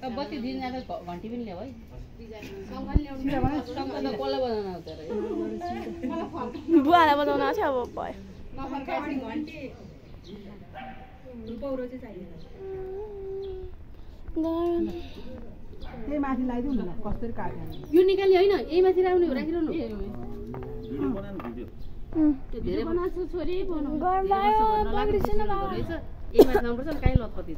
अब बत्ती दिन जाँदा घन्टी पनि ल्याऊ है बुवालाई बनाउन आउँछ अब भयो त्यही माथि लगाइदिउँ न कसरी काट्ने यो निकाल्ने होइन यही माथि राख्ने हो राखिरहनु त्यो धेरै बनाएको छोरी बनाउनु यही माथि लाउनुपर्छ नि काहीँ लतपति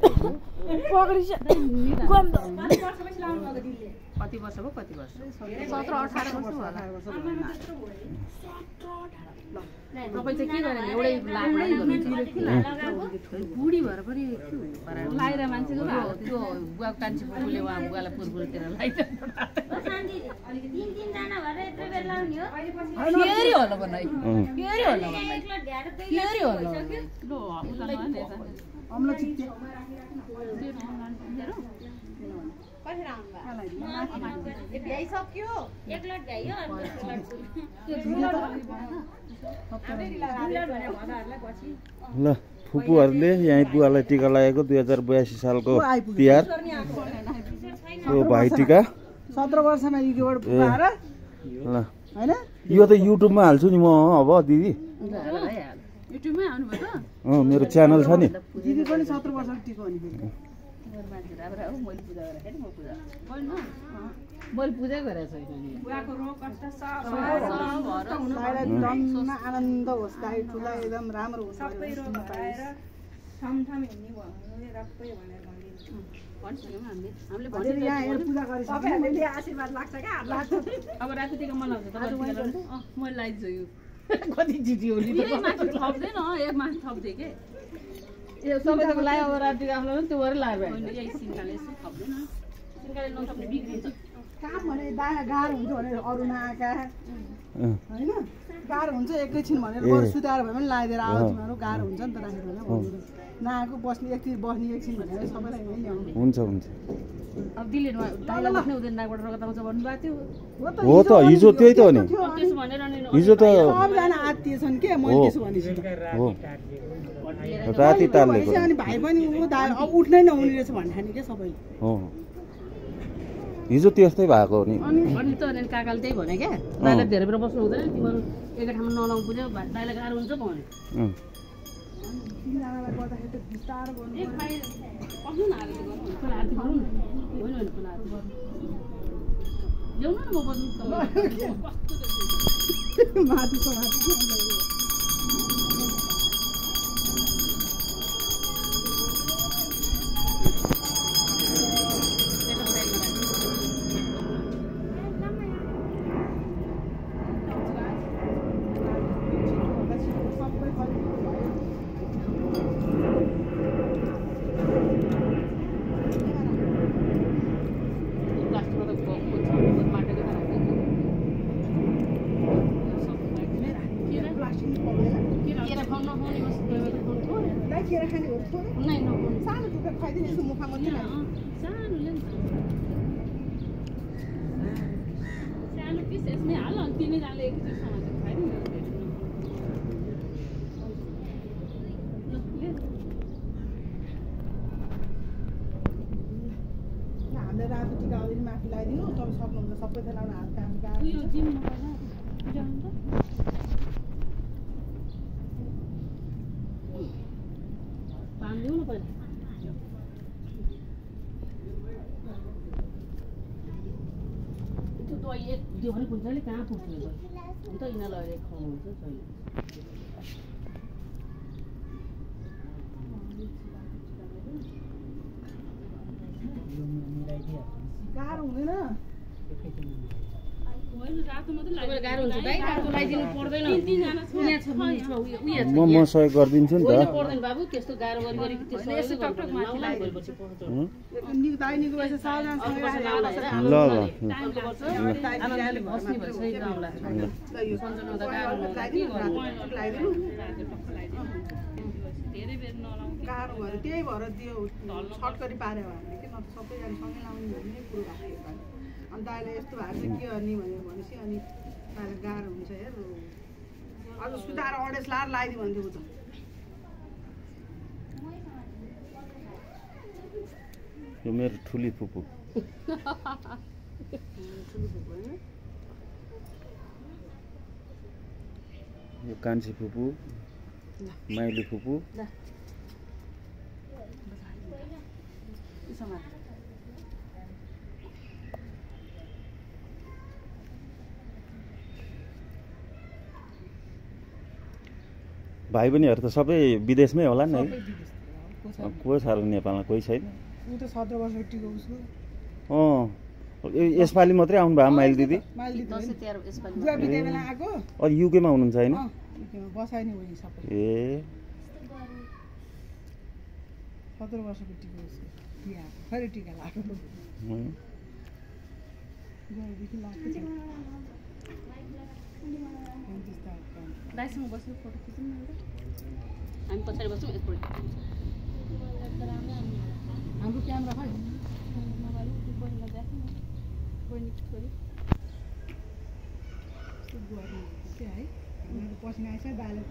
कति वर्ष भयो कति वर्ष 17-18 वर्ष होला तपाईँ चाहिँ के गरेर एउटै बुढी भएर पनि लाएर मान्छेको त्यो बुवाको कान्छी बुले उहाँ बुवालाई पुरपुरतिर फेरि होला भन्नु फेरि होला फेरि होला ल फुपूहरूले यहाँ बुवालाई टिका लगाएको 2082 सालको तिहार भाइ टिका 17 वर्षमा युकेबाट पुगाएर ल हैन यो त युट्युबमा हाल्छु नि म अब दिदी युट्युबमै आउनु भयो त मेरो च्यानल छ नि दिदी पनि 17 वर्षको टिको हो नि मैले पूजा गरेको छैन आनन्द होस् गाई ठुला एकदम राम्रो होस् सबै रोग भएर ठमठम हिँड्ने भन्नुले रक्कै भनेर भनिदिन्छ यहाँ हेर पूजा गरिसके आशीर्वाद लाग्छ क्या अब रातिको मन लाग्छ मैले लगाइदिन्छु यो कति चिठी हो थप्दैन एक मास थप्दै के यो सबैको लायो अब रातिको आफ्नो त्यो गरेर लाग्यो सिन्काले थप्दैन सिन्काले नथप्ने बिग्रिन्छ काम भने गाह्रो हुन्छ भनेर अरू नआएका होइन गाह्रो हुन्छ एकैछिन भनेर सुताएर भए पनि लगाइदिएर आवाज गाह्रो हुन्छ नि त राखेर नआएको बस्ने एकतिर बस्ने एकछिन भनेर सबैलाई ल्याउनु हुन्छ हुन्छ अब दिले दाइलाई बस्ने हुँदैन नाकबाट रगत आउँछ भन्नुभएको थियो हो त हिजो त्यही त हो नि हिजो त सबजना आत्तिए छन् के मैले त्यसो भनेपछि हो राति ताल्लेको अनि भाइ पनि अब उठ्नै नहुने रहेछ भन्ठाने के सबैले हो हिजो त्यस्तै भएको नि अनि त अनि काकाले त्यही भने क्या दाइलाई धेरै बेर बस्नु हुँदैन तिमीहरू एकै ठाउँमा नलाउनु पुग्यो दाइलाई गाह्रो हुन्छ भने त्यो भने कुन्चाले कहाँ पुग्छ अन्त यिनीहरूलाई अहिले खुवाउनुहुन्छ छैन गाह्रो हुँदैन गाह्रो हुन्छ दाइ रातो लगाइदिनु पर्दैन म सहयोग गरिदिन्छु नि त पर्दैन बाबु त्यस्तो गाह्रो गरी गाह्रो भयो त्यही भएर त्यो छटकरी पार्यो भने के न सबैजना सँगै लाउने भन्ने कुरो भएको अनि दाइले यस्तो भएको चाहिँ के गर्ने भनेपछि अनि गाह्रो हुन्छ हेर अझ सुताएर अडेस लाएर लगाइदियो भने त्यो यो मेरो ठुली फुपू यो कान्छी फुपू माइली फुपू भाइ बहिनीहरू त सबै विदेशमै होला नि है को छ र नेपालमा कोही छैन ऊ त 17 वर्ष टिको उसको यसपालि मात्रै आउनु भयो माइल दिदी बुवा बिते बेला आएको युकेमा हुनुहुन्छ होइन बसाइ नि उही सबै ए 17 वर्षको टिको उसको बिहा फेरि टिका लाग्यो बुवादेखि लाग्छ दाइसँग बस्नु फोटो खिचौँ न हामी पछाडि बस्छौँ एकपल्ट हाम्रो क्यामेरा खै है पसिना आइस दाले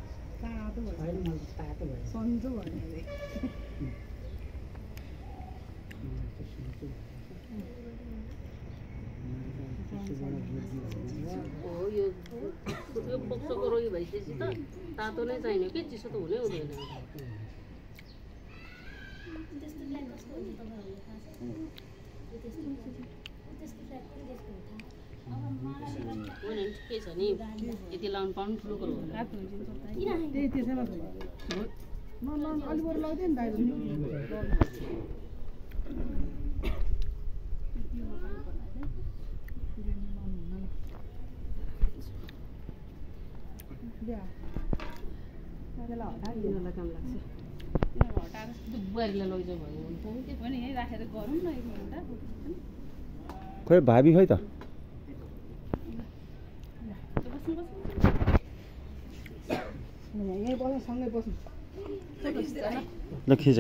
तातो भयो सन्चो भयो यो बोक्सोको रोगी भइसकेपछि त तातो नै चाहिने के चिसो त हुनै हुँदैन ठिकै छ नि यति लाउनु पाउनु ठुलो कुरो हो त्यही त्यसैमा अलि बरु लगाउँदैन दाइ काम लाग्छ बुहारीलाई लैजाऊ भन्नु हुन्छ त्यो पनि यहीँ राखेर गरौँ न एकपल्ट खोइ भाबी खै त यहीँ बस्नु सँगै बस्नु ल खिच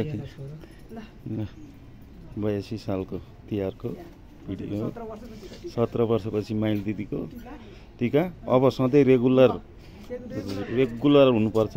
82 सालको तिहारको भिडियो 17 वर्षपछि माइल दिदीको टिका अब सधैँ रेगुलर हुनुपर्छ